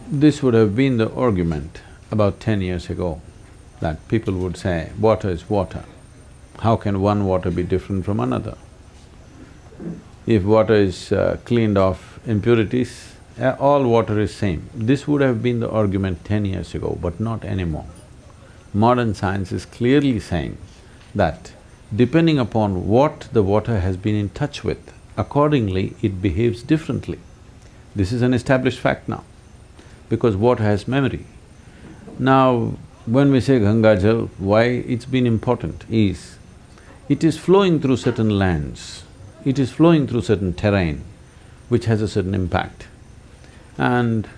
This would have been the argument about 10 years ago, that people would say, water is water. How can one water be different from another? If water is cleaned of impurities, all water is same. This would have been the argument 10 years ago, but not anymore. Modern science is clearly saying that depending upon what the water has been in touch with, accordingly it behaves differently. This is an established fact now, because water has memory. Now, when we say Ganga Jal, why it's been important is, it is flowing through certain lands, it is flowing through certain terrain, which has a certain impact. And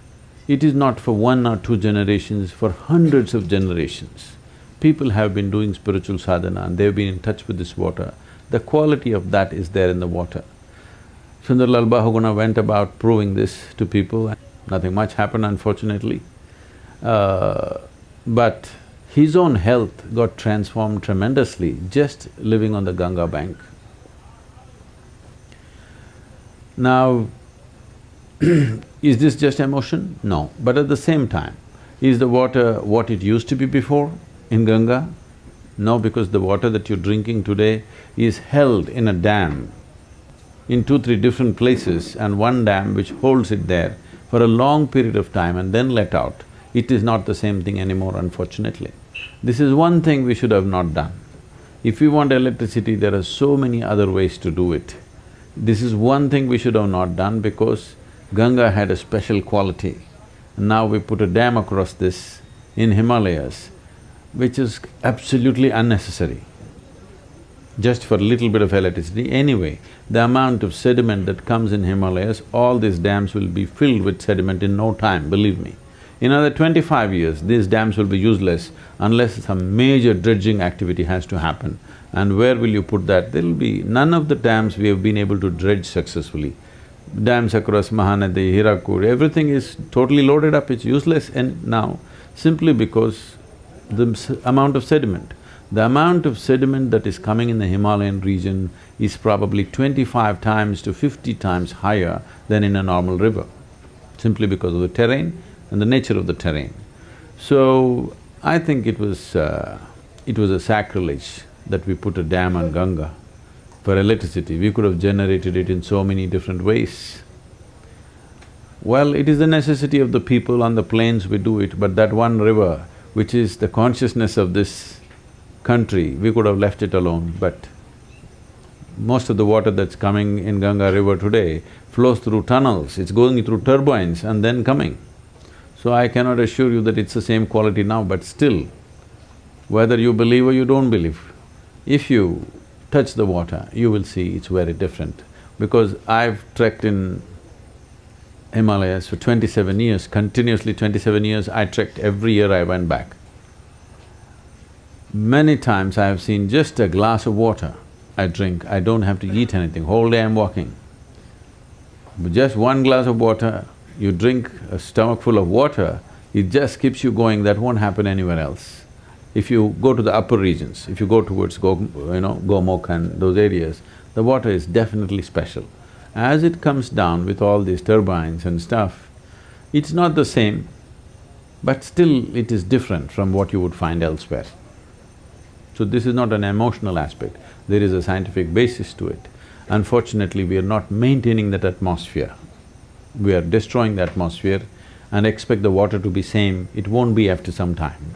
it is not for 1 or 2 generations, for hundreds of generations. People have been doing spiritual sadhana and they've been in touch with this water. The quality of that is there in the water. Sundarlal Bahuguna went about proving this to people, nothing much happened unfortunately. But his own health got transformed tremendously just living on the Ganga bank. Now, is this just emotion? No. But at the same time, is the water what it used to be before in Ganga? No, because the water that you're drinking today is held in a dam in 2-3 different places, and one dam which holds it there for a long period of time and then let out. It is not the same thing anymore, unfortunately. This is one thing we should have not done. If we want electricity, there are so many other ways to do it. This is one thing we should have not done because Ganga had a special quality. Now we put a dam across this in Himalayas, which is absolutely unnecessary, just for a little bit of electricity. Anyway, the amount of sediment that comes in Himalayas, all these dams will be filled with sediment in no time, believe me. In another 25 years, these dams will be useless unless some major dredging activity has to happen. And where will you put that? There'll be… none of the dams we have been able to dredge successfully. Dams across Mahanadi, Hirakud, everything is totally loaded up, it's useless and now, simply because the amount of sediment. The amount of sediment that is coming in the Himalayan region is probably 25 times to 50 times higher than in a normal river, simply because of the terrain and the nature of the terrain. So, I think it was a sacrilege that we put a dam on Ganga for electricity. We could have generated it in so many different ways. Well, it is the necessity of the people on the plains we do it, but that one river, which is the consciousness of this country, we could have left it alone, but most of the water that's coming in Ganga river today flows through tunnels, it's going through turbines and then coming. So I cannot assure you that it's the same quality now, but still, whether you believe or you don't believe, if you touch the water, you will see it's very different. Because I've trekked in Himalayas for 27 years, continuously 27 years, I trekked, every year I went back. Many times I have seen just a glass of water I drink, I don't have to eat anything, whole day I'm walking. But just one glass of water, you drink a stomach full of water, it just keeps you going, that won't happen anywhere else. If you go to the upper regions, if you go towards Gomukh and those areas, the water is definitely special. As it comes down with all these turbines and stuff, it's not the same, but still it is different from what you would find elsewhere. So this is not an emotional aspect, there is a scientific basis to it. Unfortunately, we are not maintaining that atmosphere. We are destroying the atmosphere and expect the water to be same, it won't be after some time.